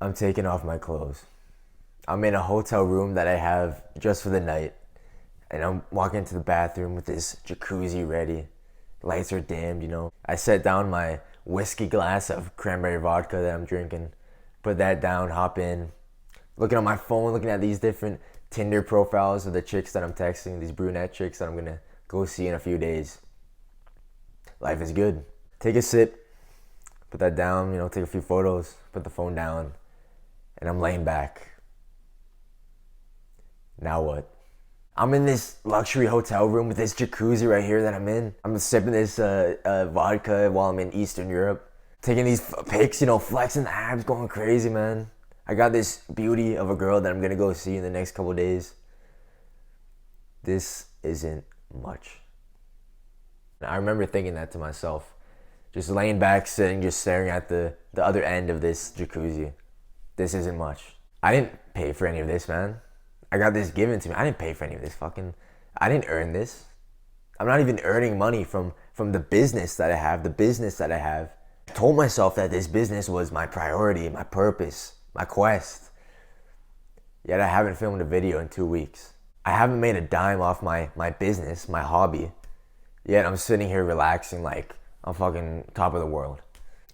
I'm taking off my clothes. I'm in a hotel room that I have just for the night. And I'm walking into the bathroom with this jacuzzi ready. Lights are dimmed. I set down my whiskey glass of cranberry vodka that I'm drinking. Put that down, hop in. Looking on my phone, looking at these different Tinder profiles of the chicks that I'm texting, these brunette chicks that I'm gonna go see in a few days. Life is good. Take a sip, put that down, take a few photos, put the phone down, and I'm laying back. Now what? I'm in this luxury hotel room with this jacuzzi right here that I'm in. I'm sipping this vodka while I'm in Eastern Europe. Taking these pics, flexing the abs, going crazy, man. I got this beauty of a girl that I'm gonna go see in the next couple days. This isn't much. I remember thinking that to myself. Just laying back, sitting, just staring at the other end of this jacuzzi. This isn't much. I didn't pay for any of this, man. I got this given to me. I didn't pay for any of this I didn't earn this. I'm not even earning money from the business that I have, I told myself that this business was my priority, my purpose, my quest. Yet I haven't filmed a video in 2 weeks. I haven't made a dime off my business, my hobby. Yet I'm sitting here relaxing like I'm fucking top of the world.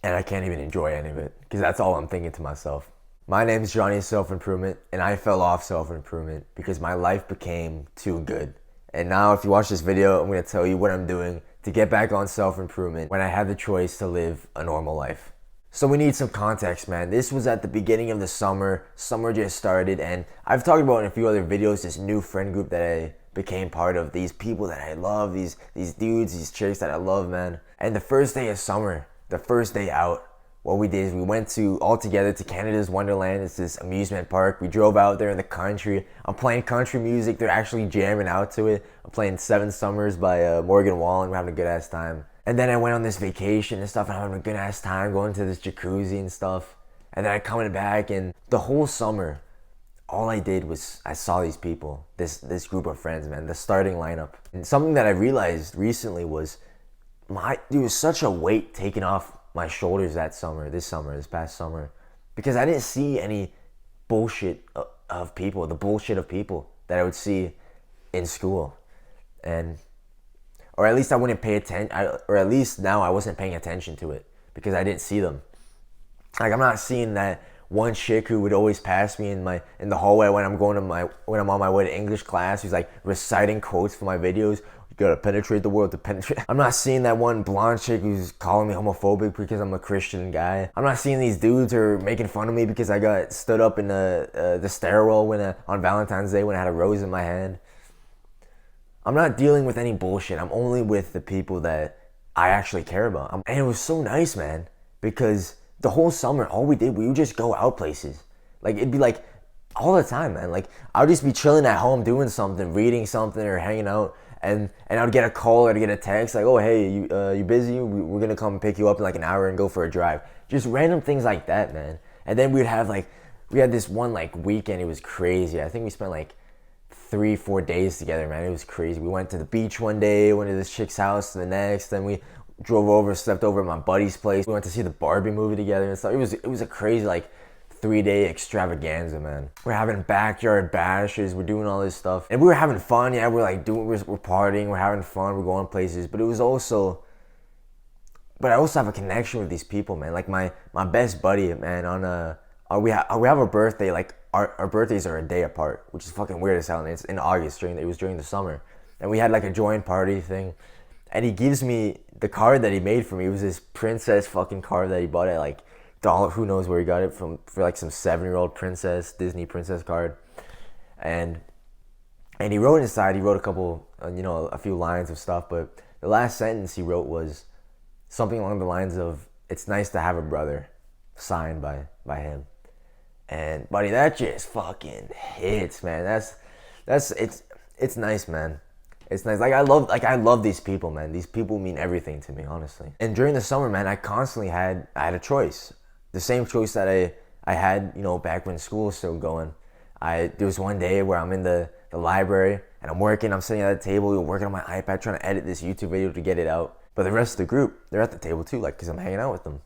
And I can't even enjoy any of it because that's all I'm thinking to myself. My name's Johnny Self-Improvement, and I fell off self-improvement because my life became too good. And now if you watch this video, I'm going to tell you what I'm doing to get back on self-improvement when I had the choice to live a normal life. So we need some context, man. This was at the beginning of the summer. Summer just started, and I've talked about in a few other videos this new friend group that I became part of. These people that I love, these dudes, these chicks that I love, man. And the first day of summer, the first day out, what we did is we went all together to Canada's Wonderland. It's this amusement park. We drove out there in the country. I'm playing country music. They're actually jamming out to it. I'm playing Seven Summers by Morgan Wallen. We're having a good ass time. And then I went on this vacation and stuff, and I'm having a good ass time going to this jacuzzi and stuff. And then I coming back, and the whole summer, all I did was I saw these people, this group of friends, man, the starting lineup. And something that I realized recently was there was such a weight taken off my shoulders this past summer, because I didn't see any bullshit of people, the bullshit of people that I would see in school. Or at least I wouldn't pay attention, or at least now I wasn't paying attention to it because I didn't see them. Like, I'm not seeing that one chick who would always pass me in the hallway when I'm on my way to English class, who's like reciting quotes for my videos. You gotta penetrate the world to penetrate. I'm not seeing that one blonde chick who's calling me homophobic because I'm a Christian guy. I'm not seeing these dudes who are making fun of me because I got stood up in the stairwell on Valentine's Day when I had a rose in my hand. I'm not dealing with any bullshit. I'm only with the people that I actually care about. And it was so nice, man, because the whole summer, all we would just go out places. Like, it'd be like all the time, man. Like, I would just be chilling at home doing something, reading something or hanging out. And I would get a call or I'd get a text like, oh, hey, you busy? We're going to come pick you up in like an hour and go for a drive. Just random things like that, man. And then we had this one like weekend. It was crazy. I think we spent like 3-4 days together, man. It was crazy. We went to the beach one day, went to this chick's house the next. Then we drove over, slept over at my buddy's place. We went to see the Barbie movie together and stuff. It was a crazy like 3-day extravaganza, man. We're having backyard bashes, we're doing all this stuff, and we were having fun. Yeah, we're partying, we're having fun, we're going places. But I also have a connection with these people, man. Like my best buddy, man. We have a birthday. Like our birthdays are a day apart, which is fucking weird as hell. And it's in August. It was during the summer, and we had like a joint party thing. And he gives me the card that he made for me. It was this princess fucking card that he bought at like dollar, who knows where he got it from, for like some 7-year-old princess, Disney princess card. And he wrote inside, a couple, a few lines of stuff, but the last sentence he wrote was something along the lines of, "It's nice to have a brother," signed by him. And buddy, that just fucking hits, man. It's nice, man. It's nice. I love these people, man. These people mean everything to me, honestly. And during the summer, man, I constantly had a choice. The same choice that I had, back when school was still going. There was one day where I'm in the library and I'm sitting at a table, working on my iPad, trying to edit this YouTube video to get it out. But the rest of the group, they're at the table too, like, because I'm hanging out with them.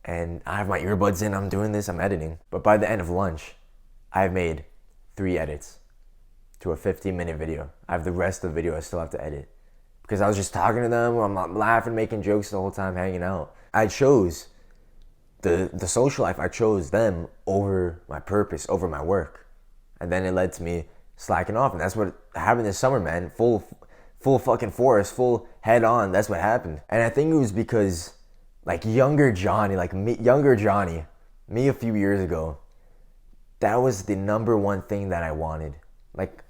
and I have my earbuds in, I'm doing this, I'm editing. But by the end of lunch, I've made 3 edits to a 15-minute video. I have the rest of the video I still have to edit. Because I was just talking to them, I'm laughing, making jokes the whole time, hanging out. I chose the social life, I chose them over my purpose, over my work. And then it led to me slacking off. And that's what happened this summer, man. Full fucking force, full head on. That's what happened. And I think it was because like younger Johnny, me a few years ago, that was the number one thing that I wanted. Like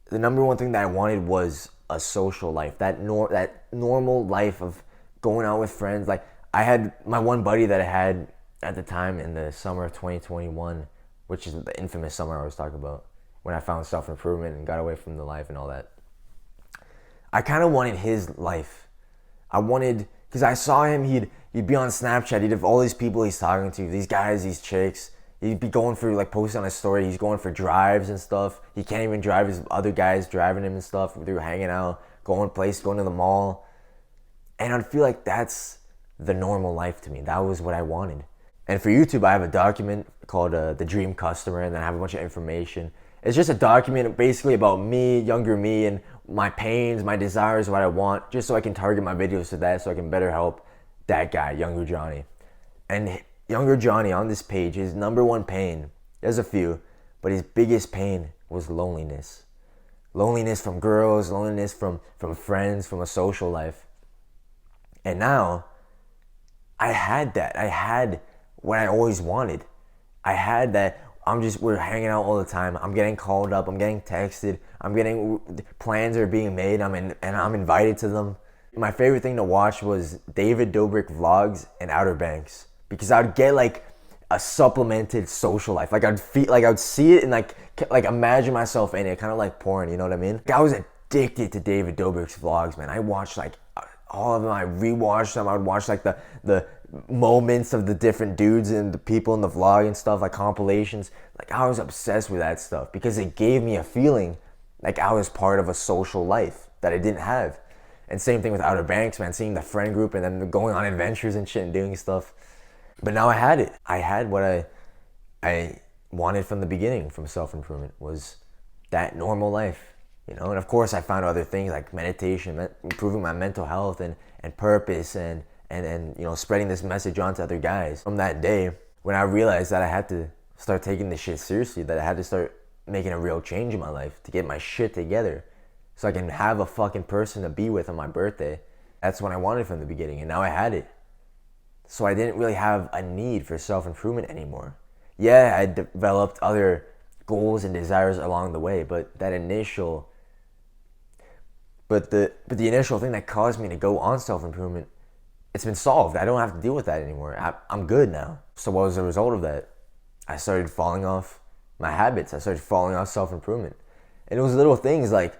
the number one thing that I wanted was a social life, that normal life of going out with friends. Like I had my one buddy that I had at the time in the summer of 2021, which is the infamous summer I was talking about, when I found self-improvement and got away from the life and all that. I kind of wanted his life. I wanted, because I saw him, he'd be on Snapchat, he'd have all these people he's talking to, these guys, these chicks. He'd be going for, like, posting on his story, he's going for drives and stuff. He can't even drive, his other guys driving him and stuff. They were hanging out, going to the mall. And I'd feel like that's the normal life to me. That was what I wanted. And for YouTube, I have a document called The Dream Customer, and then I have a bunch of information. It's just a document basically about me, younger me, and my pains, my desires, what I want, just so I can target my videos to that, so I can better help that guy, younger Johnny. And younger Johnny on this page, his number one pain, there's a few, but his biggest pain was loneliness. Loneliness from girls, loneliness from friends, from a social life. And now, I had that. I had what I always wanted. I had that. We're hanging out all the time. I'm getting called up. I'm getting texted. Plans are being made. And I'm invited to them. My favorite thing to watch was David Dobrik vlogs and Outer Banks, because I would get like a supplemented social life. Like I'd see it and like imagine myself in it, kind of like porn. You know what I mean? I was addicted to David Dobrik's vlogs, man. I watched like all of them. I rewatched them. I would watch like the moments of the different dudes and the people in the vlog and stuff, like compilations. Like I was obsessed with that stuff because it gave me a feeling like I was part of a social life that I didn't have. And same thing with Outer Banks, man, seeing the friend group and then going on adventures and shit and doing stuff. But now I had it. I had what I wanted from the beginning from self-improvement, was that normal life, you know. And of course I found other things like meditation, improving my mental health and purpose and you know, spreading this message on to other guys. From that day, when I realized that I had to start taking this shit seriously, that I had to start making a real change in my life to get my shit together so I can have a fucking person to be with on my birthday. That's what I wanted from the beginning, and now I had it. So I didn't really have a need for self-improvement anymore. Yeah, I developed other goals and desires along the way, but the initial thing that caused me to go on self-improvement, it's been solved. I don't have to deal with that anymore. I'm good now. So what was the result of that? I started falling off my habits. I started falling off self-improvement. And it was little things like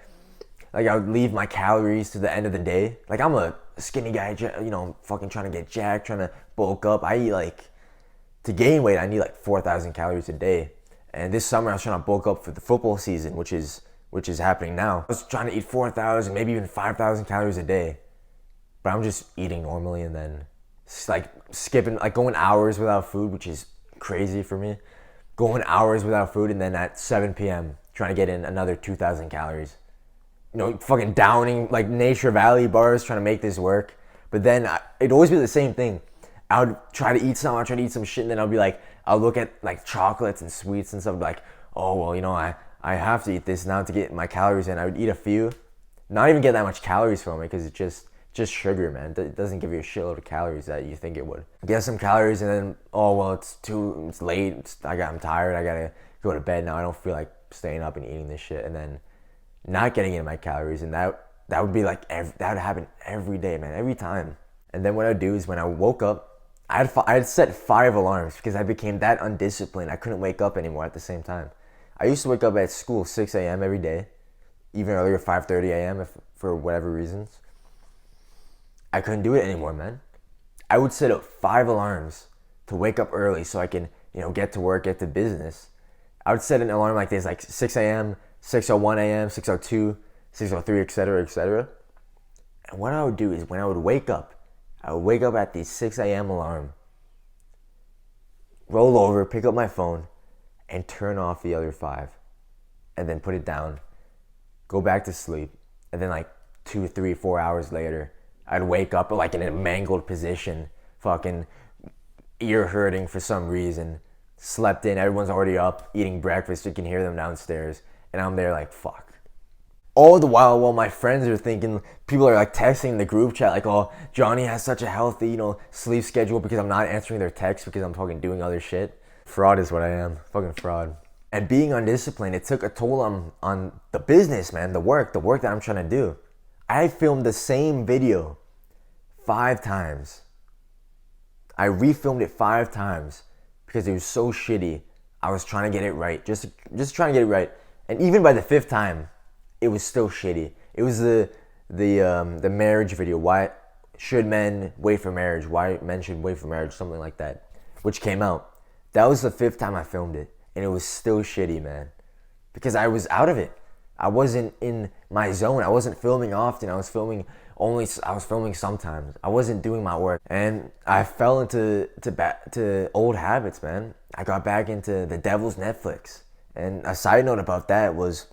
I would leave my calories to the end of the day. Like I'm a skinny guy, you know, fucking trying to get jacked, trying to bulk up. I eat like, to gain weight, I need like 4,000 calories a day. And this summer I was trying to bulk up for the football season, which is happening now. I was trying to eat 4,000, maybe even 5,000 calories a day. But I'm just eating normally and then like skipping, like going hours without food, which is crazy for me. Going hours without food and then at 7 p.m. trying to get in another 2,000 calories. You know, fucking downing like Nature Valley bars, trying to make this work. But then it'd always be the same thing. I would try to eat some shit, and then I'll look at like chocolates and sweets and stuff, like, oh, well, you know, I have to eat this now to get my calories in. I would eat a few, not even get that much calories from it, because it's just sugar, man. It doesn't give you a shitload of calories that you think it would. Get some calories and then, oh, well, it's late. I'm tired. I gotta go to bed now. I don't feel like staying up and eating this shit. And then not getting in my calories. And that would be like, that would happen every day, man, every time. And then what I'd do is when I woke up, I'd set 5 alarms because I became that undisciplined. I couldn't wake up anymore at the same time. I used to wake up at school 6 a.m. every day, even earlier, 5:30 a.m. for whatever reasons. I couldn't do it anymore, man. I would set up 5 alarms to wake up early so I can, you know, get to work, get to business. I would set an alarm like this, like 6 a.m., 6:01 a.m., 6:02, 6:03, etc., etc. And what I would do is when I would wake up at the 6 a.m. alarm, roll over, pick up my phone, and turn off the other 5. And then put it down, go back to sleep. And then like 2, 3, 4 hours later, I'd wake up like in a mangled position, fucking ear hurting for some reason. Slept in, everyone's already up, eating breakfast, you can hear them downstairs. And I'm there like, fuck. All the while my friends are thinking, people are like texting the group chat like, oh, Johnny has such a healthy, sleep schedule because I'm not answering their texts because I'm fucking doing other shit. Fraud is what I am, fucking fraud. And being undisciplined, it took a toll on the business, man, the work that I'm trying to do. I filmed the same video 5 times. I refilmed it 5 times because it was so shitty. I was trying to get it right, just trying to get it right. And even by the 5th time, it was still shitty. It was the marriage video. Why should men wait for marriage? Why men should wait for marriage? Something like that, which came out. That was the 5th time I filmed it, and it was still shitty, man, because I was out of it. I wasn't in my zone. I wasn't filming often. I was filming sometimes. I wasn't doing my work, and I fell into old habits, man. I got back into the devil's Netflix. And a side note about that was,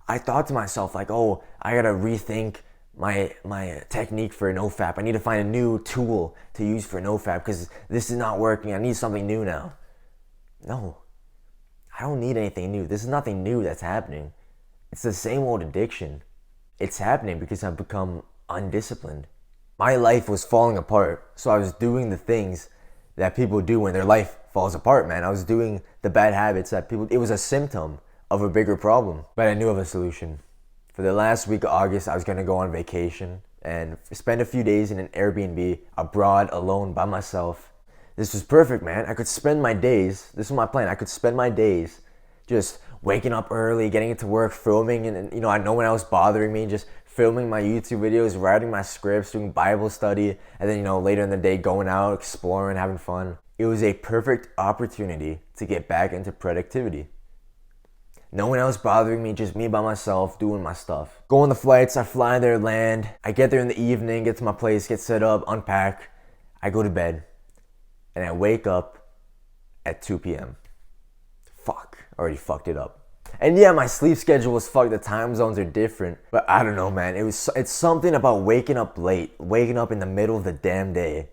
I thought to myself like, oh, I gotta rethink my technique for nofap. I need to find a new tool to use for nofap because this is not working. I need something new now. No, I don't need anything new. This is nothing new that's happening. It's the same old addiction. It's happening because I've become undisciplined. My life was falling apart, so I was doing the things that people do when their life falls apart, man. I was doing the bad habits that people, it was a symptom of a bigger problem, but I knew of a solution. For the last week of August, I was gonna go on vacation and spend a few days in an Airbnb abroad alone by myself. This was perfect, man. I could spend my days, this was my plan, I could spend my days just waking up early, getting into work, filming, and I know when I was bothering me, just filming my YouTube videos, writing my scripts, doing Bible study, and then later in the day going out, exploring, having fun. It was a perfect opportunity to get back into productivity. No one else bothering me, just me by myself doing my stuff. Go on the flights, I fly there, land. I get there in the evening, get to my place, get set up, unpack. I go to bed, and I wake up at 2 p.m. Fuck, already fucked it up. And yeah, my sleep schedule was fucked, the time zones are different. But I don't know, man, it's something about waking up late, waking up in the middle of the damn day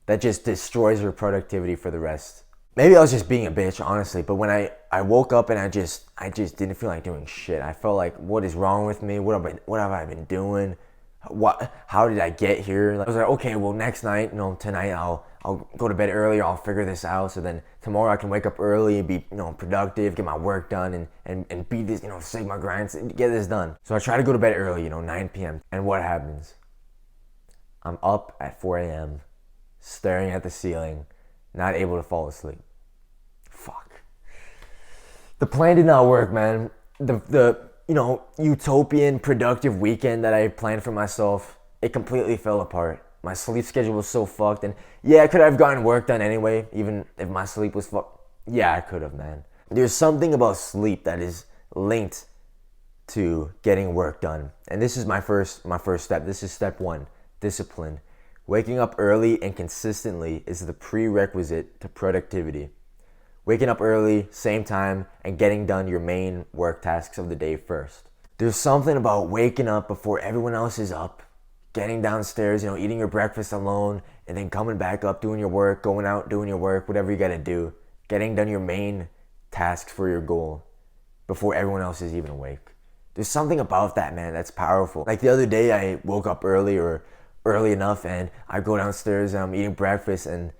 that just destroys your productivity for the rest. Maybe I was just being a bitch, honestly, but when I woke up and I just didn't feel like doing shit. I felt like, what is wrong with me? What have I been doing? How did I get here? I was like, okay, well, next night, tonight I'll go to bed earlier, I'll figure this out, so then tomorrow I can wake up early and be, productive, get my work done, and beat this, Sigma grinds, and get this done. So I try to go to bed early, 9 p.m. And what happens? I'm up at 4 a.m., staring at the ceiling, not able to fall asleep. Fuck. The plan did not work, man. The utopian productive weekend that I planned for myself, it completely fell apart. My sleep schedule was so fucked, and yeah, I could have gotten work done anyway, even if my sleep was fucked. Yeah, I could have, man. There's something about sleep that is linked to getting work done. And this is my first step. This is step 1, discipline. Waking up early and consistently is the prerequisite to productivity. Waking up early, same time, and getting done your main work tasks of the day first. There's something about waking up before everyone else is up, getting downstairs, eating your breakfast alone, and then coming back up, doing your work, going out, doing your work, whatever you gotta do, getting done your main tasks for your goal before everyone else is even awake. There's something about that, man, that's powerful. Like the other day, I woke up early enough, and I go downstairs and I'm eating breakfast, and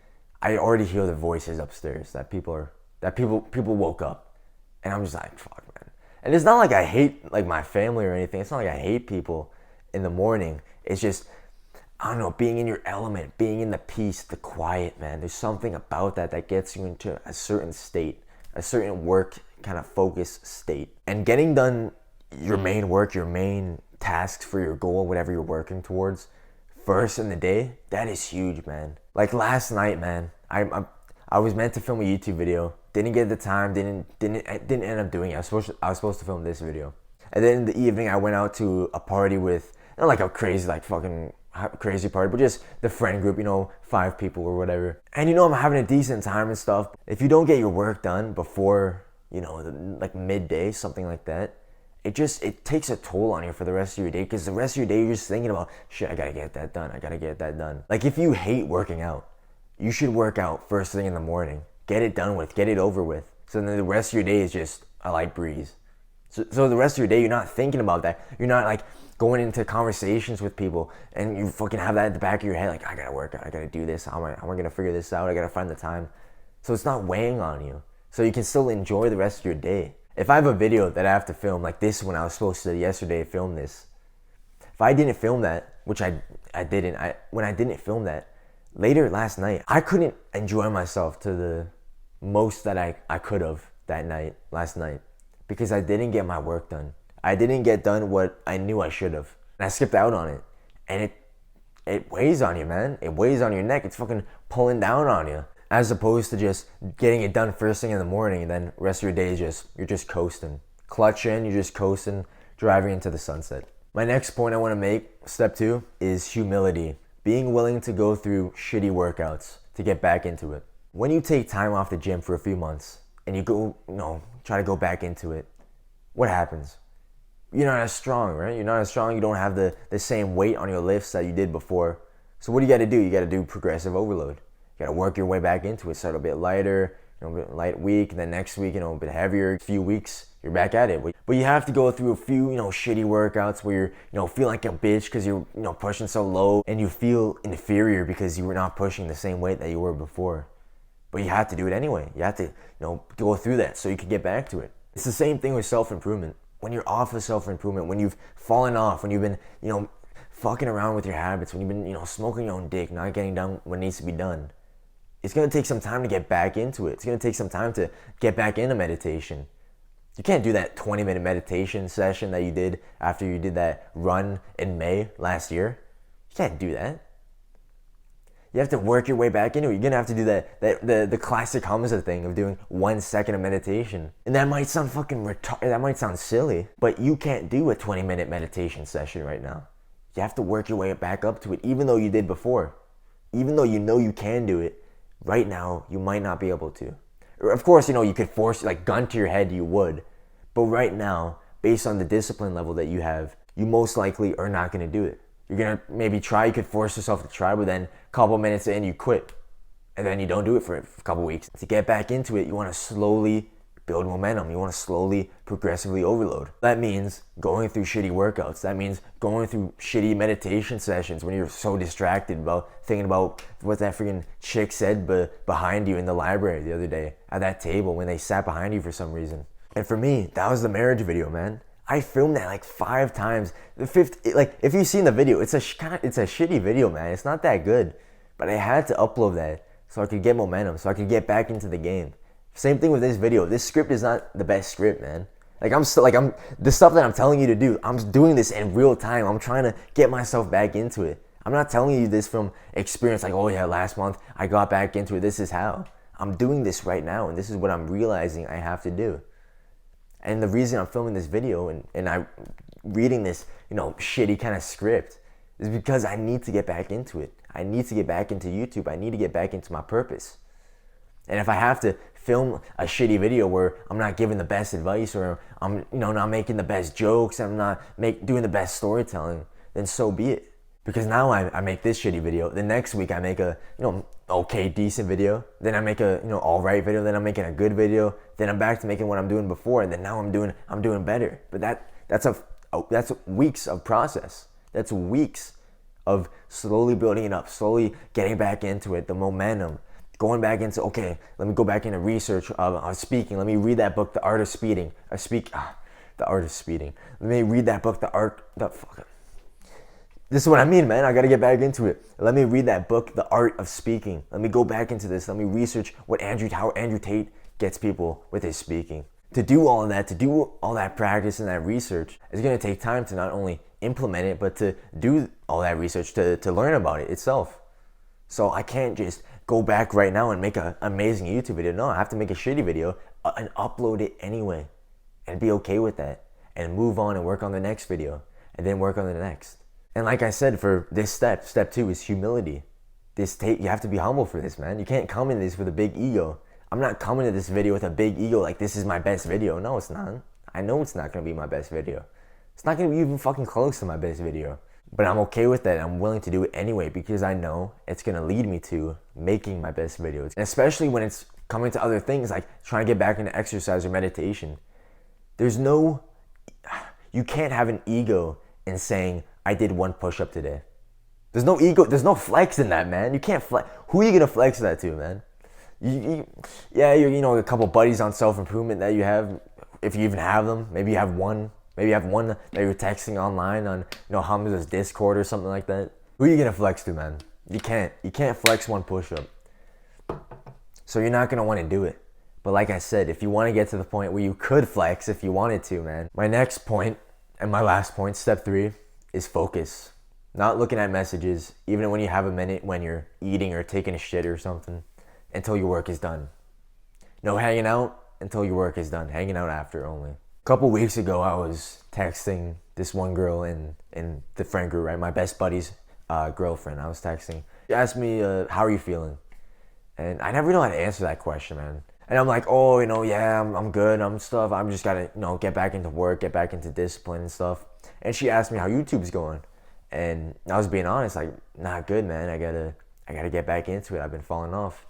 I already hear the voices upstairs that people woke up, and I'm just like, fuck, man. And it's not like I hate my family or anything. It's not like I hate people in the morning. It's just, I don't know, being in your element, being in the peace, the quiet, man. There's something about that gets you into a certain state, a certain work kind of focus state. And getting done your main work, your main tasks for your goal, whatever you're working towards, first in the day, that is huge, man. Like last night, man, I was meant to film a YouTube video, didn't get the time, didn't end up doing it. I was supposed to film this video. And then in the evening, I went out to a party with, not like a crazy, fucking crazy party, but just the friend group, 5 people or whatever. And I'm having a decent time and stuff. If you don't get your work done before, like midday, something like that, it takes a toll on you for the rest of your day, because the rest of your day you're just thinking about, shit, I gotta get that done. I gotta get that done. Like, if you hate working out, you should work out first thing in the morning. Get it done with, get it over with. So then the rest of your day is just a light breeze. So the rest of your day, you're not thinking about that. You're not like going into conversations with people and you fucking have that at the back of your head, like, I gotta work out, I gotta do this, how am I gonna figure this out, I gotta find the time. So it's not weighing on you. So you can still enjoy the rest of your day. If I have a video that I have to film, like this one I was supposed to yesterday film this. If I didn't film that, which I didn't, when I didn't film that, later last night, I couldn't enjoy myself to the most that I could have last night, because I didn't get my work done. I didn't get done what I knew I should have. And I skipped out on it. And it weighs on you, man. It weighs on your neck. It's fucking pulling down on you. As opposed to just getting it done first thing in the morning, and then the rest of your day is you're just coasting. Clutch in, you're just coasting, driving into the sunset. My next point I want to make, step 2, is humility. Being willing to go through shitty workouts to get back into it. When you take time off the gym for a few months and you go, try to go back into it, what happens? You're not as strong, right? You're not as strong. You don't have the same weight on your lifts that you did before. So what do you got to do? You got to do progressive overload. You got to work your way back into it. Start a bit lighter, a bit light week, and then next week, a bit heavier. A few weeks, you're back at it. But you have to go through a few, shitty workouts where you're, feel like a bitch because you're, pushing so low, and you feel inferior because you were not pushing the same weight that you were before. But you have to do it anyway. You have to, go through that so you can get back to it. It's the same thing with self-improvement. When you're off of self-improvement, when you've fallen off, when you've been, fucking around with your habits, when you've been, smoking your own dick, not getting done what needs to be done, it's going to take some time to get back into it. It's going to take some time to get back into meditation. You can't do that 20-minute meditation session that you did after you did that run in May last year. You can't do that. You have to work your way back into it. You're going to have to do the classic Hamza thing of doing 1 second of meditation. And that might sound fucking retarded. That might sound silly. But you can't do a 20-minute meditation session right now. You have to work your way back up to it, even though you did before. Even though you know you can do it, right now you might not be able to. Of course, you could force, like, gun to your head, you would. But right now, based on the discipline level that you have, you most likely are not going to do it. You're going to maybe try, you could force yourself to try, but then a couple minutes in, you quit. And then you don't do it for a couple weeks. To get back into it, you want to slowly build momentum. You want to slowly, progressively overload. That means going through shitty workouts. That means going through shitty meditation sessions when you're so distracted about thinking about what that freaking chick said behind you in the library the other day at that table when they sat behind you for some reason. And for me, that was the marriage video, man. I filmed that like 5 times. The fifth, like, if you've seen the video, it's a shitty video, man. It's not that good. But I had to upload that so I could get momentum, so I could get back into the game. Same thing with this video. This script is not the best script, man. The stuff that I'm telling you to do, I'm doing this in real time. I'm trying to get myself back into it. I'm not telling you this from experience, like, oh yeah, last month I got back into it. This is how. I'm doing this right now, and this is what I'm realizing I have to do. And the reason I'm filming this video and I'm reading this, shitty kind of script is because I need to get back into it. I need to get back into YouTube. I need to get back into my purpose. And if I have to film a shitty video where I'm not giving the best advice, or I'm, not making the best jokes, I'm not doing the best storytelling, then so be it. Because now I make this shitty video. The next week I make a, okay, decent video. Then I make a, all right video. Then I'm making a good video. Then I'm back to making what I'm doing before. And then now I'm doing better. But that's weeks of process. That's weeks of slowly building it up, slowly getting back into it, the momentum, going back into, okay, let me go back into research of speaking. Let me read that book, The Art of Speeding. The Art of Speeding. Let me read that book, This is what I mean, man. I got to get back into it. Let me read that book, The Art of Speaking. Let me go back into this. Let me research how Andrew Tate gets people with his speaking. To do all of that, to do all that practice and that research, it's going to take time to not only implement it, but to do all that research, to learn about it itself. So I can't just go back right now and make an amazing YouTube video. No, I have to make a shitty video and upload it anyway. And be okay with that. And move on and work on the next video. And then work on the next. And like I said, for this step 2 is humility. You have to be humble for this, man. You can't come in this with a big ego. I'm not coming to this video with a big ego like this is my best video. No, it's not. I know it's not going to be my best video. It's not going to be even fucking close to my best video. But I'm okay with that. I'm willing to do it anyway because I know it's going to lead me to making my best videos. And especially when it's coming to other things like trying to get back into exercise or meditation. You can't have an ego in saying, I did 1 push-up today. There's no ego, there's no flex in that, man. You can't flex. Who are you going to flex that to, man? You're a couple buddies on self-improvement that you have, if you even have them. Maybe you have one. Maybe you have one that you're texting online on, Hamza's Discord or something like that. Who are you going to flex to, man? You can't. You can't flex 1 push-up. So you're not going to want to do it. But like I said, if you want to get to the point where you could flex if you wanted to, man. My next point, and my last point, step 3, is focus. Not looking at messages, even when you have a minute when you're eating or taking a shit or something, until your work is done. No hanging out until your work is done. Hanging out after only. A couple weeks ago, I was texting this one girl in the friend group, right? My best buddy's girlfriend. I was texting. She asked me, how are you feeling? And I never know how to answer that question, man. And I'm like, yeah, I'm good. I'm stuff. I'm just gotta, get back into work, get back into discipline and stuff. And she asked me how YouTube's going. And I was being honest, like, not good, man. I gotta get back into it. I've been falling off.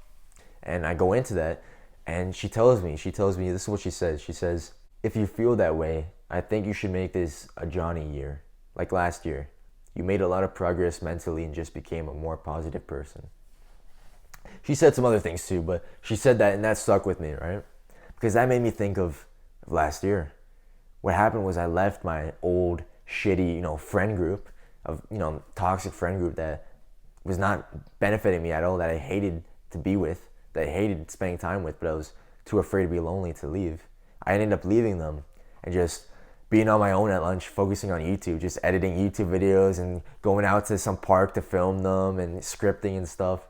And I go into that, and she tells me, this is what she says. She says, if you feel that way, I think you should make this a Johnny year. Like last year. You made a lot of progress mentally and just became a more positive person. She said some other things too, but she said that, and that stuck with me, right? Because that made me think of last year. What happened was I left my old, shitty, friend group, toxic friend group that was not benefiting me at all, that I hated to be with, that I hated spending time with, but I was too afraid to be lonely to leave. I ended up leaving them and just being on my own at lunch, focusing on YouTube, just editing YouTube videos and going out to some park to film them and scripting and stuff.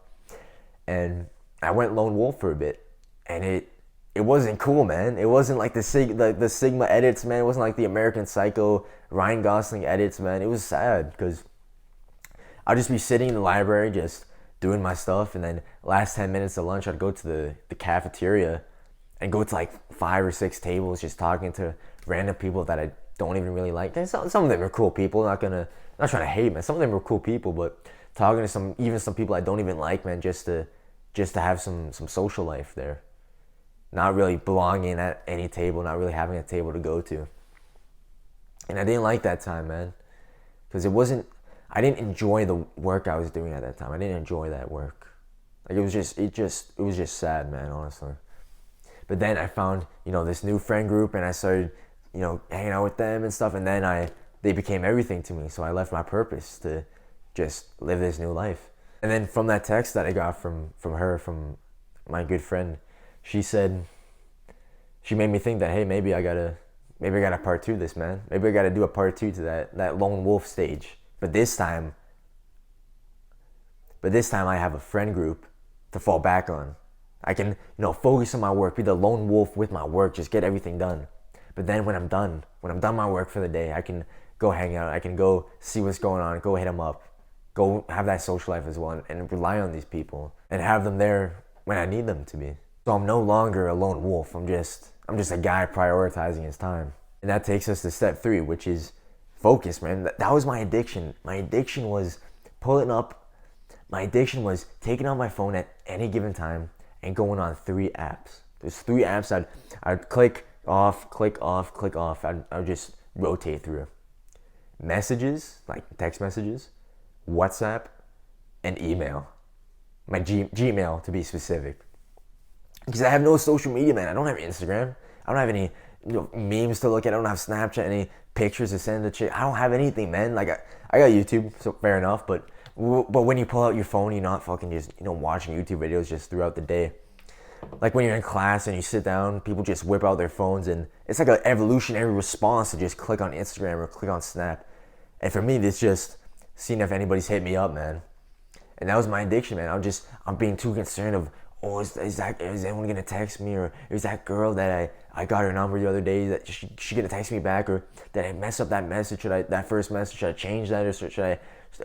And I went lone wolf for a bit, and it wasn't cool, man. It wasn't like the Sigma edits, man. It wasn't like the American Psycho Ryan Gosling edits, man. It was sad because I'd just be sitting in the library just doing my stuff, and then last 10 minutes of lunch I'd go to the cafeteria and go to like 5 or 6 tables just talking to random people that I don't even really like. Some of them are cool people, not trying to hate, man. Some of them are cool people, but talking to some people I don't even like, man, just to have some social life there. Not really belonging at any table, not really having a table to go to. And I didn't like that time, man. Because I didn't enjoy the work I was doing at that time. I didn't enjoy that work. Like it was just sad, man, honestly. But then I found, this new friend group, and I started, hanging out with them and stuff, and then they became everything to me. So I left my purpose to just live this new life. And then from that text that I got from her, from my good friend, she made me think that, hey, maybe I gotta part 2 this, man. Maybe I gotta do a part 2 to that lone wolf stage. But this time I have a friend group to fall back on. I can, focus on my work, be the lone wolf with my work, just get everything done. But then when I'm done my work for the day, I can go hang out. I can go see what's going on, go hit them up, go have that social life as well, and rely on these people and have them there when I need them to be. So I'm no longer a lone wolf. I'm just a guy prioritizing his time. And that takes us to step 3, which is focus, man. That was my addiction. My addiction was taking out my phone at any given time and going on 3 apps. There's 3 apps I'd click off. I'd just rotate through. Messages, like text messages, WhatsApp, and email. My Gmail, to be specific. Because I have no social media, man. I don't have Instagram. I don't have any memes to look at. I don't have Snapchat, any pictures to send to chick. I don't have anything, man. Like I got YouTube, so fair enough. But when you pull out your phone, you're not fucking just watching YouTube videos just throughout the day. Like when you're in class and you sit down, people just whip out their phones, and it's like an evolutionary response to just click on Instagram or click on Snap. And for me, it's just seeing if anybody's hit me up, man. And that was my addiction, man. I'm being too concerned of oh, is anyone gonna text me, or is that girl that I got her number the other day, that she gonna text me back, or did I mess up that message? That first message, should I change that, or should I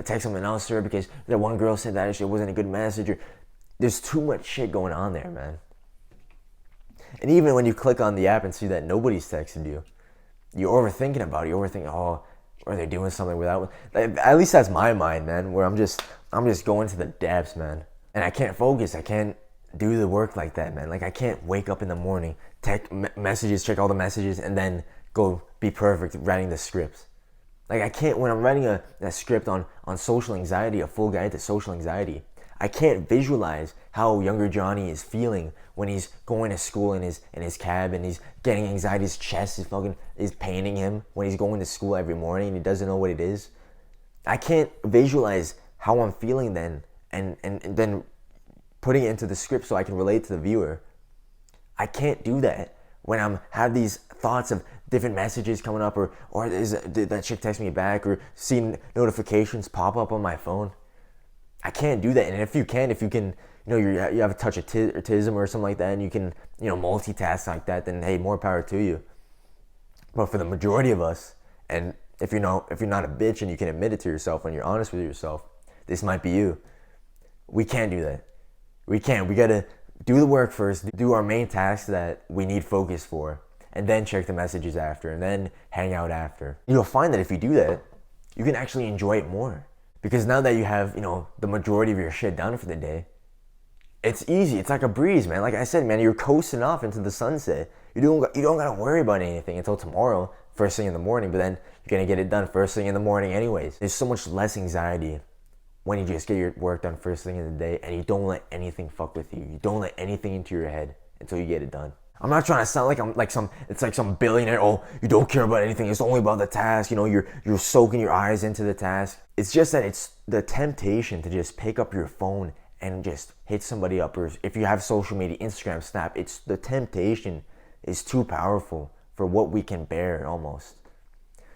text something else to her because that one girl said that it wasn't a good message? Or there's too much shit going on there, man. And even when you click on the app and see that nobody's texted you, you're overthinking about it. You're overthinking, oh, are they doing something without? At least that's my mind, man. Where I'm just going to the depths, man. And I can't focus. I can't do the work like that, man. Like, I can't wake up in the morning, check all the messages, and then go be perfect writing the scripts. Like, I can't, when I'm writing a script on social anxiety, a full guide to social anxiety, I can't visualize how younger Johnny is feeling when he's going to school in his cab and he's getting anxiety. His chest is paining him when he's going to school every morning and he doesn't know what it is. I can't visualize how I'm feeling then and then putting it into the script so I can relate to the viewer. I can't do that when I'm have these thoughts of different messages coming up, or did that chick text me back, or seeing notifications pop up on my phone. I can't do that. And if you can, you have a touch of autism or something like that, and you can, multitask like that, then hey, more power to you. But for the majority of us, and if you're not a bitch and you can admit it to yourself and you're honest with yourself, this might be you. We can't do that. We can't. We gotta do the work first, do our main tasks that we need focus for, and then check the messages after, and then hang out after. You'll find that if you do that, you can actually enjoy it more. Because now that you have, the majority of your shit done for the day, it's easy. It's like a breeze, man. Like I said, man, you're coasting off into the sunset. You don't gotta worry about anything until tomorrow, first thing in the morning, but then you're gonna get it done first thing in the morning anyways. There's so much less anxiety when you just get your work done first thing in the day and you don't let anything fuck with you. You don't let anything into your head until you get it done. I'm not trying to sound like I'm like some billionaire. Oh, you don't care about anything. It's only about the task. You're soaking your eyes into the task. It's just that it's the temptation to just pick up your phone and just hit somebody up, or if you have social media, Instagram, Snap, it's the temptation is too powerful for what we can bear almost.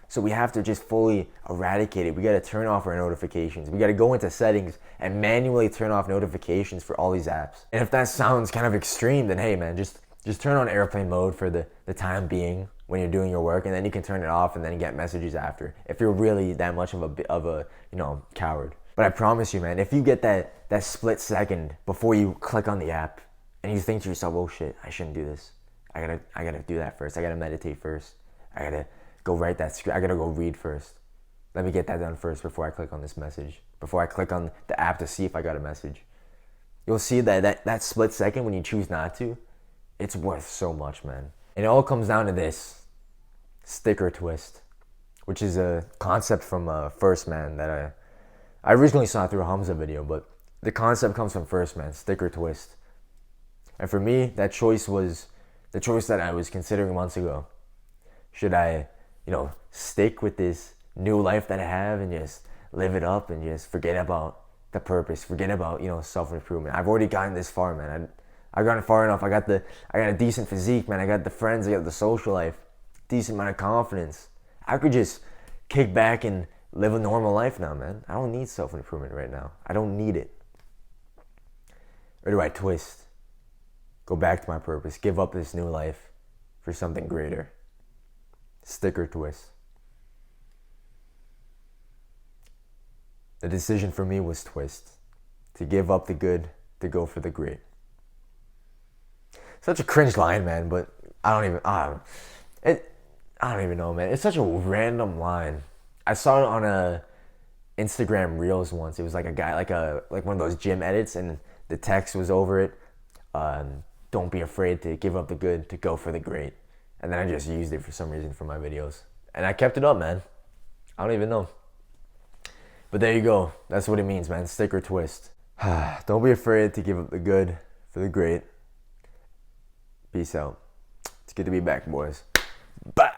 So we have to just fully eradicate it. We got to turn off our notifications. We got to go into settings and manually turn off notifications for all these apps. And if that sounds kind of extreme, then hey, man, just turn on airplane mode for the time being when you're doing your work, and then you can turn it off and then get messages after if you're really that much of a coward. But I promise you, man, if you get that split second before you click on the app and you think to yourself, oh shit, I shouldn't do this. I gotta do that first. I gotta meditate first. I gotta go write that script. I gotta go read first. Let me get that done first before I click on this message. Before I click on the app to see if I got a message. You'll see that split second when you choose not to, it's worth so much, man. And it all comes down to this sticker twist, which is a concept from First Man that I originally saw through a Hamza video, but the concept comes from First Man, sticker twist. And for me, that choice was the choice that I was considering months ago. Should I, stick with this new life that I have and just live it up and just forget about the purpose, forget about, self-improvement? I've already gotten this far, man. I've gotten far enough. I got a decent physique, man. I got the friends, I got the social life, decent amount of confidence. I could just kick back and live a normal life now, man. I don't need self-improvement right now. I don't need it. Or do I twist? Go back to my purpose, give up this new life for something greater. Sticker twist. The decision for me was twist. To give up the good, to go for the great. Such a cringe line, man, but I don't even know, man. It's such a random line. I saw it on a Instagram Reels once. It was like a guy, like one of those gym edits, and the text was over it. Don't be afraid to give up the good, to go for the great. And then I just used it for some reason for my videos. And I kept it up, man. I don't even know. But there you go. That's what it means, man. Sticker twist. Don't be afraid to give up the good for the great. Peace out. It's good to be back, boys. Bye.